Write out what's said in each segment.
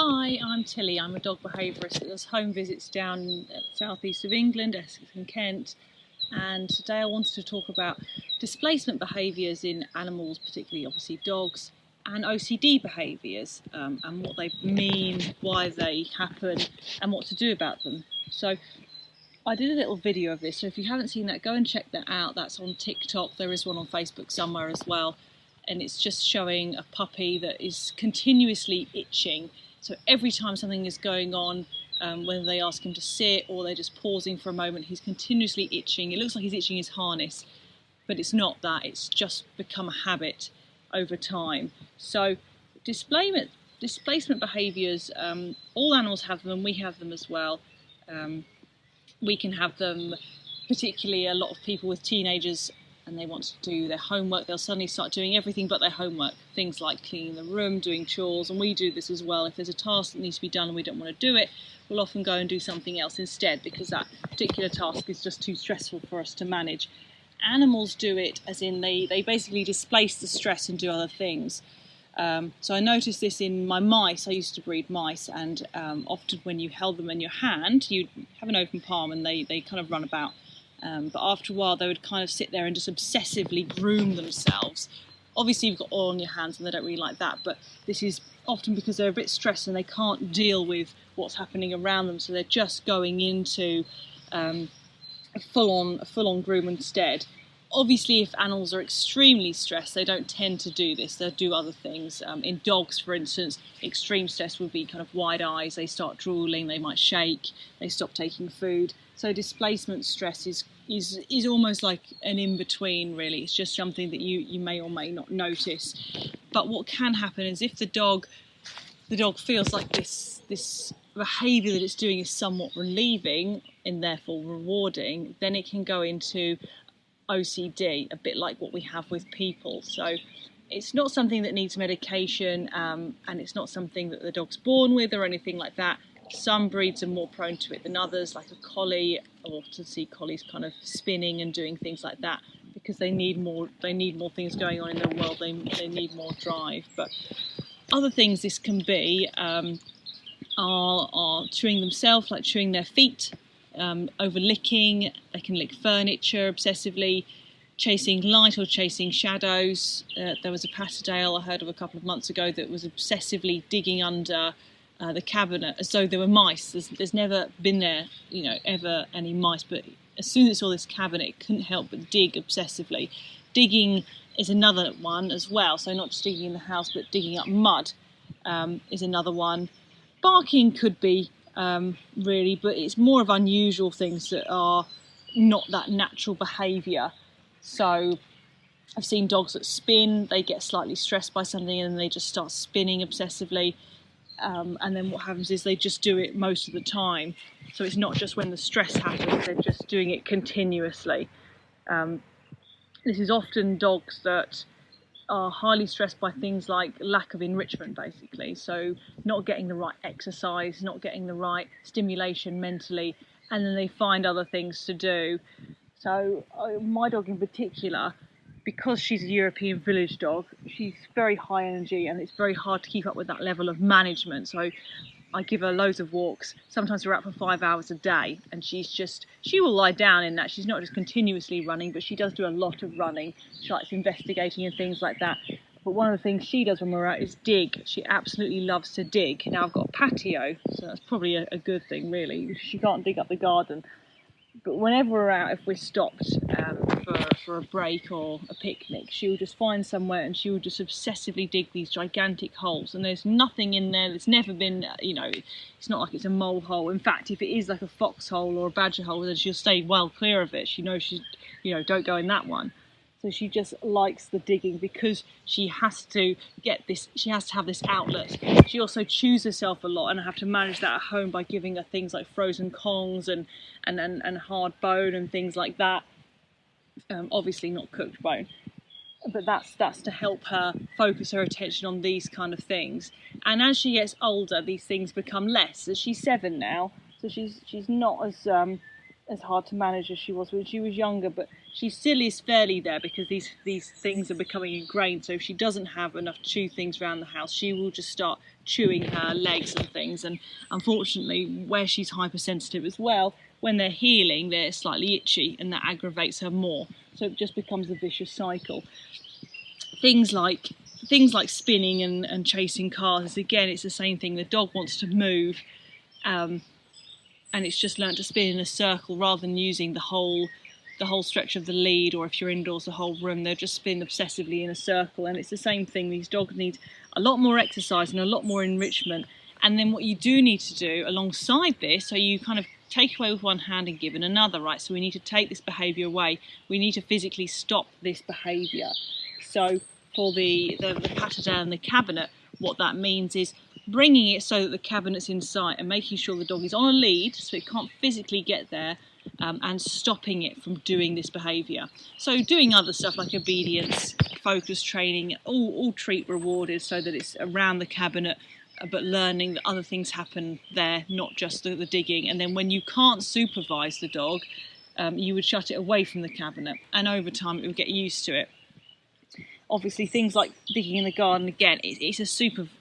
Hi, I'm Tilly. I'm a dog behaviourist that does home visits down at the southeast of England, Essex and Kent. And today I wanted to talk about displacement behaviours in animals, particularly obviously dogs, and OCD behaviours, and what they mean, why they happen, and what to do about them. So I did a little video of this, so if you haven't seen that, go and check that out. That's on TikTok. There is one on Facebook somewhere as well. And it's just showing a puppy that is continuously itching. So every time something is going on, whether they ask him to sit or they're just pausing for a moment, he's continuously itching. It looks like he's itching his harness, but it's not that. It's just become a habit over time. So displacement behaviours, all animals have them and we have them as well. We can have them, particularly a lot of people with teenagers and they want to do their homework, they'll suddenly start doing everything but their homework. Things like cleaning the room, doing chores, and we do this as well. If there's a task that needs to be done and we don't want to do it, we'll often go and do something else instead because that particular task is just too stressful for us to manage. Animals do it as in they basically displace the stress and do other things. So I noticed this in my mice. I used to breed mice, and often when you held them in your hand, you'd have an open palm and they kind of run about. But after a while they would kind of sit there and just obsessively groom themselves. Obviously you've got oil on your hands and they don't really like that, but this is often because they're a bit stressed and they can't deal with what's happening around them, so they're just going into a full-on groom instead. Obviously if animals are extremely stressed, they don't tend to do this, they'll do other things. In dogs, for instance, extreme stress would be kind of wide eyes, they start drooling, they might shake, they stop taking food. So displacement stress is almost like an in-between, really. It's just something that you may or may not notice. But what can happen is if the dog feels like this behaviour that it's doing is somewhat relieving and therefore rewarding, then it can go into OCD, a bit like what we have with people. So it's not something that needs medication, and it's not something that the dog's born with or anything like that. Some breeds are more prone to it than others, like a collie. I often see collies kind of spinning and doing things like that because they need more things going on in their world. They need more drive. But other things this can be are chewing themselves, like chewing their feet, over licking. They can lick furniture obsessively, chasing light or chasing shadows. There was a Patterdale I heard of a couple of months ago that was obsessively digging under the cabinet as though there were mice. There's never been there, ever any mice, but as soon as it saw this cabinet, it couldn't help but dig obsessively. Digging is another one as well, so not just digging in the house, but digging up mud is another one. Barking could be really, but it's more of unusual things that are not that natural behaviour. So I've seen dogs that spin, they get slightly stressed by something and they just start spinning obsessively. And then what happens is they just do it most of the time. So it's not just when the stress happens, they're just doing it continuously. This is often dogs that are highly stressed by things like lack of enrichment, basically. So not getting the right exercise, not getting the right stimulation mentally, and then they find other things to do. So my dog in particular, because she's a European village dog, she's very high energy and it's very hard to keep up with that level of management. So I give her loads of walks. Sometimes we're out for 5 hours a day and she will lie down in that. She's not just continuously running, but she does do a lot of running. She likes investigating and things like that. But one of the things she does when we're out is dig. She absolutely loves to dig. Now I've got a patio, so that's probably a good thing, really. She can't dig up the garden. But whenever we're out, if we're stopped for a break or a picnic, she will just find somewhere and she will just obsessively dig these gigantic holes. And there's nothing in there. There's never been, it's not like it's a mole hole. In fact, if it is like a foxhole or a badger hole, then she'll stay well clear of it. She knows don't go in that one. So she just likes the digging because she has to have this outlet. She also chews herself a lot, and I have to manage that at home by giving her things like frozen Kongs and hard bone and things like that. Obviously not cooked bone, but that's to help her focus her attention on these kind of things. And as she gets older, these things become less. As she's 7 now, so she's not as hard to manage as she was when she was younger, but she still is fairly there because these things are becoming ingrained. So if she doesn't have enough chew things around the house, she will just start chewing her legs and things. And unfortunately, where she's hypersensitive as well, when they're healing, they're slightly itchy, and that aggravates her more. So it just becomes a vicious cycle. Things like spinning and chasing cars, again, it's the same thing. The dog wants to move, and it's just learnt to spin in a circle rather than using the whole stretch of the lead, or if you're indoors, the whole room. They'll just spin obsessively in a circle, and it's the same thing. These dogs need a lot more exercise and a lot more enrichment. And then what you do need to do alongside this, so you kind of take away with one hand and give in another, right? So we need to take this behaviour away. We need to physically stop this behaviour. So for the Patterdale and the cabinet, what that means is bringing it so that the cabinet's in sight and making sure the dog is on a lead so it can't physically get there, and stopping it from doing this behaviour. So doing other stuff like obedience, focus training, all treat rewarded, so that it's around the cabinet, but learning that other things happen there, not just the digging. And then when you can't supervise the dog, you would shut it away from the cabinet, and over time it would get used to it. Obviously, things like digging in the garden, again, it's a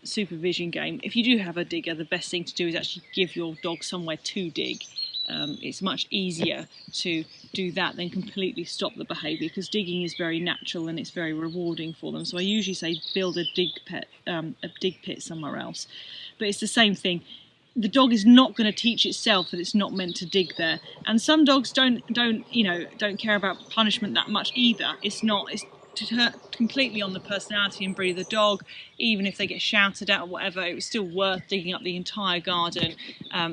supervision game. If you do have a digger, the best thing to do is actually give your dog somewhere to dig. It's much easier to do that than completely stop the behaviour, because digging is very natural and it's very rewarding for them. So I usually say build a dig pit somewhere else. But it's the same thing. The dog is not going to teach itself that it's not meant to dig there. And some dogs don't care about punishment that much either. It's completely on the personality and breed of the dog. Even if they get shouted at or whatever, it was still worth digging up the entire garden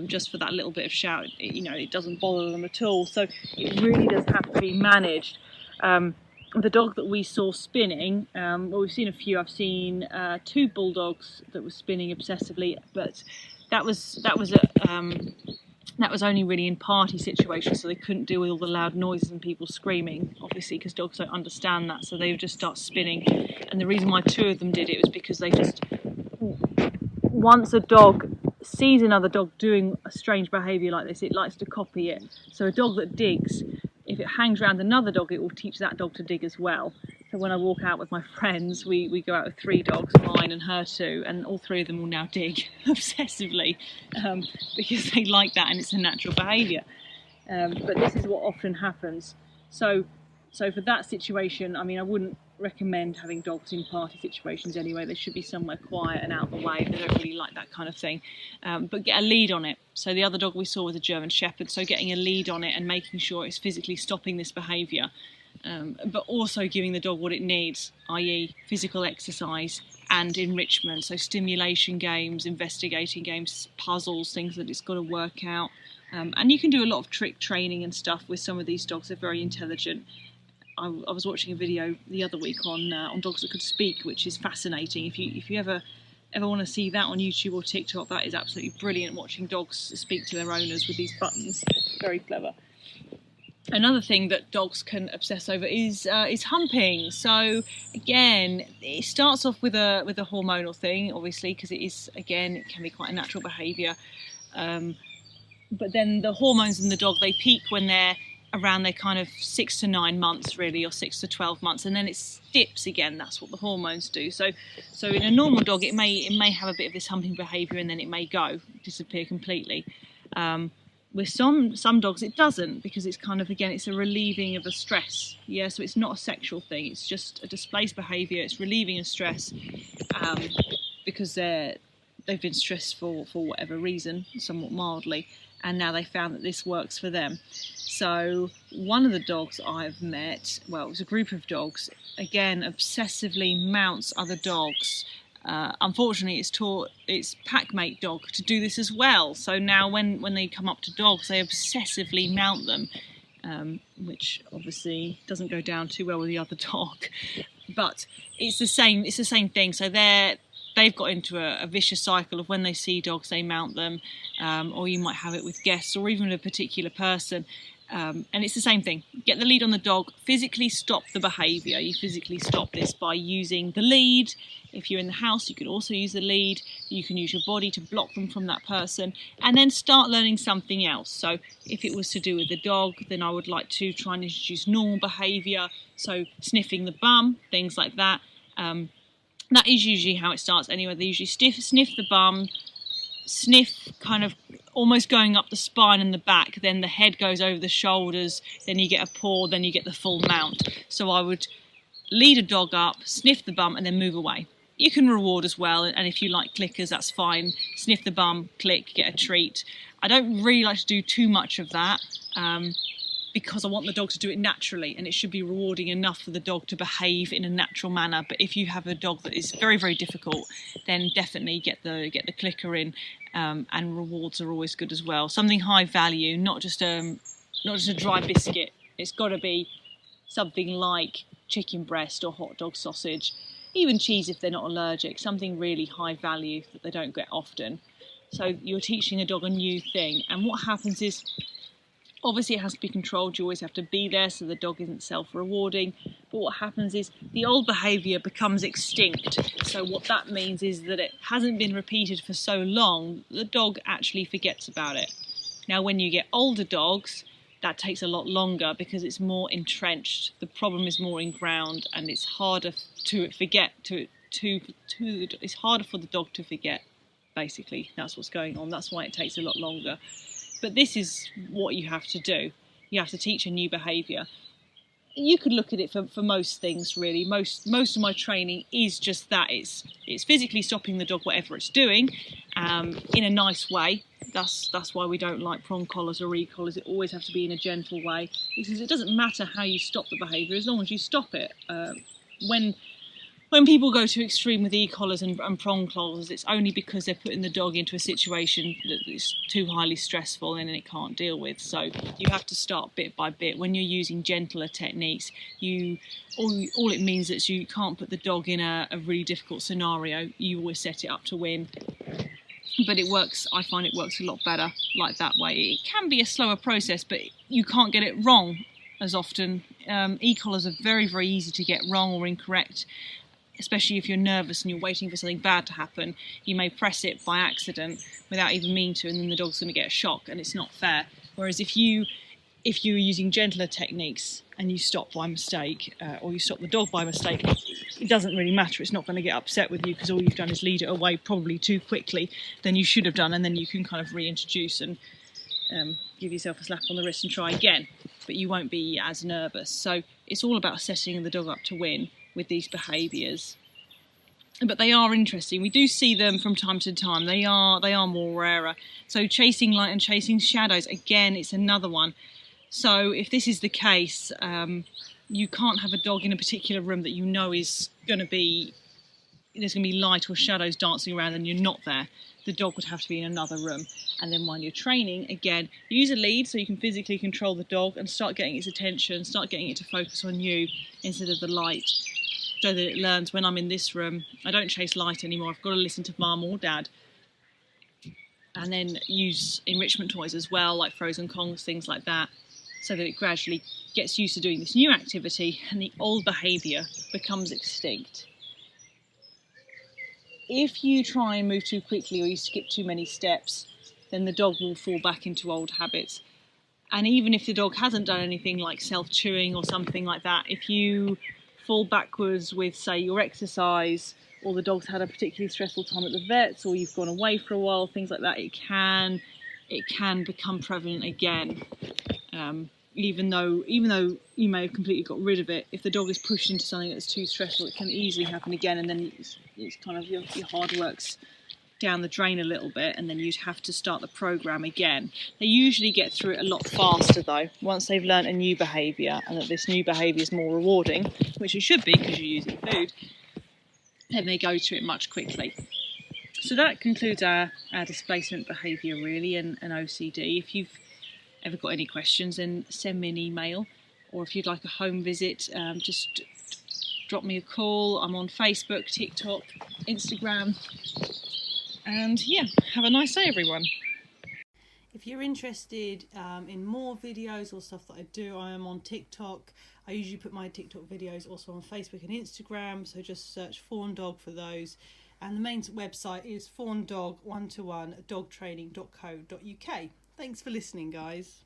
just for that little bit of shout. It doesn't bother them at all. So it really does have to be managed. The dog that we saw spinning, we've seen a few. I've seen 2 bulldogs that were spinning obsessively, but that was only really in party situations, so they couldn't deal with all the loud noises and people screaming, obviously, because dogs don't understand that, so they would just start spinning. And the reason why 2 of them did it was because once a dog sees another dog doing a strange behaviour like this, it likes to copy it. So a dog that digs, if it hangs around another dog, it will teach that dog to dig as well. So when I walk out with my friends, we go out with 3 dogs, mine and her 2, and all 3 of them will now dig obsessively because they like that and it's a natural behaviour. But this is what often happens. So for that situation, I mean, I wouldn't recommend having dogs in party situations anyway. They should be somewhere quiet and out of the way. They don't really like that kind of thing. But get a lead on it. So the other dog we saw was a German Shepherd, so getting a lead on it and making sure it's physically stopping this behaviour. But also giving the dog what it needs, i.e. physical exercise and enrichment, so stimulation games, investigating games, puzzles, things that it's got to work out. And you can do a lot of trick training and stuff with some of these dogs. They're very intelligent. I was watching a video the other week on dogs that could speak, which is fascinating. If you ever want to see that on YouTube or TikTok, that is absolutely brilliant, watching dogs speak to their owners with these buttons. Very clever. Another thing that dogs can obsess over is humping. So again, it starts off with a hormonal thing, obviously, because it can be quite a natural behaviour. But then the hormones in the dog, they peak when they're around their kind of 6 to 9 months, really, or 6 to 12 months, and then it dips again. That's what the hormones do. So in a normal dog, it may have a bit of this humping behaviour, and then it may disappear completely. With some dogs it doesn't, because it's kind of, again, it's a relieving of a stress. Yeah, so it's not a sexual thing, it's just a displaced behaviour. It's relieving a stress because they've been stressed for whatever reason, somewhat mildly, and now they found that this works for them. So one of the dogs I've met, well, it was a group of dogs, again, obsessively mounts other dogs. Unfortunately, it's taught its packmate dog to do this as well. So now when they come up to dogs, they obsessively mount them, which obviously doesn't go down too well with the other dog. But it's the same thing. So they've got into a vicious cycle of when they see dogs, they mount them, or you might have it with guests or even a particular person. And it's the same thing. Get the lead on the dog, physically stop the behaviour. You physically stop this by using the lead. If you're in the house, you can also use the lead. You can use your body to block them from that person, and then start learning something else. So if it was to do with the dog, then I would like to try and introduce normal behaviour, so sniffing the bum, things like that. That is usually how it starts anyway. They usually sniff the bum, sniff kind of almost going up the spine and the back, then the head goes over the shoulders, then you get a paw, then you get the full mount. So I would lead a dog up, sniff the bum, and then move away. You can reward as well, and if you like clickers, that's fine. Sniff the bum, click, get a treat. I don't really like to do too much of that because I want the dog to do it naturally, and it should be rewarding enough for the dog to behave in a natural manner. But if you have a dog that is very, very difficult, then definitely get the clicker in, and rewards are always good as well. Something high value, not just a dry biscuit. It's got to be something like chicken breast or hot dog sausage, even cheese if they're not allergic, something really high value that they don't get often. So you're teaching a dog a new thing, and what happens is, obviously it has to be controlled, you always have to be there so the dog isn't self-rewarding, but what happens is the old behaviour becomes extinct. So what that means is that it hasn't been repeated for so long, the dog actually forgets about it. Now when you get older dogs, that takes a lot longer because it's more entrenched, the problem is more in ground, and it's harder to forget, it's harder for the dog to forget, basically. That's what's going on, that's why it takes a lot longer. But this is what you have to do. You have to teach a new behaviour. You could look at it for most things, really. Most of my training is just that. It's physically stopping the dog, whatever it's doing, in a nice way. That's why we don't like prong collars or e-collars. It always has to be in a gentle way, because it doesn't matter how you stop the behaviour as long as you stop it. When people go to extreme with e-collars and prong collars, it's only because they're putting the dog into a situation that is too highly stressful and it can't deal with. So you have to start bit by bit. When you're using gentler techniques, all it means is you can't put the dog in a really difficult scenario. You always set it up to win. But it works, I find it works a lot better like that way. It can be a slower process, but you can't get it wrong as often. E-collars are very, very easy to get wrong or incorrect, especially if you're nervous and you're waiting for something bad to happen. You may press it by accident without even meaning to, and then the dog's going to get a shock, and it's not fair. Whereas if you're using gentler techniques and you stop by mistake, or you stop the dog by mistake, it doesn't really matter. It's not going to get upset with you because all you've done is lead it away probably too quickly than you should have done, and then you can kind of reintroduce and give yourself a slap on the wrist and try again, but you won't be as nervous. So it's all about setting the dog up to win with these behaviours. But they are interesting. We do see them from time to time. They are more rarer. So chasing light and chasing shadows, again, it's another one. So if this is the case, you can't have a dog in a particular room that you know is going to be, there's going to be light or shadows dancing around and you're not there. The dog would have to be in another room. And then while you're training, again, use a lead so you can physically control the dog and start getting its attention, start getting it to focus on you instead of the light, so that it learns, when I'm in this room, I don't chase light anymore, I've got to listen to mum or dad. And then use enrichment toys as well, like frozen Kongs, things like that, so that it gradually gets used to doing this new activity and the old behaviour becomes extinct. If you try and move too quickly or you skip too many steps, then the dog will fall back into old habits. And even if the dog hasn't done anything like self-chewing or something like that, if you fall backwards with, say, your exercise, or the dog's had a particularly stressful time at the vets, or you've gone away for a while, things like that, it can become prevalent again. Even though you may have completely got rid of it, if the dog is pushed into something that's too stressful, it can easily happen again, and then it's kind of your hard work's down the drain a little bit, and then you'd have to start the program again. They usually get through it a lot faster though, once they've learnt a new behaviour and that this new behaviour is more rewarding, which it should be because you're using food, then they go to it much quickly. So that concludes our displacement behaviour really, and OCD. If you've ever got any questions, then send me an email, or if you'd like a home visit, just drop me a call. I'm on Facebook, TikTok, Instagram. And yeah, have a nice day everyone. If you're interested in more videos or stuff that I do, I am on TikTok. I usually put my TikTok videos also on Facebook and Instagram, so just search Fawn Dog for those. And the main website is fawndog1to1dogtraining.co.uk. Thanks for listening, guys.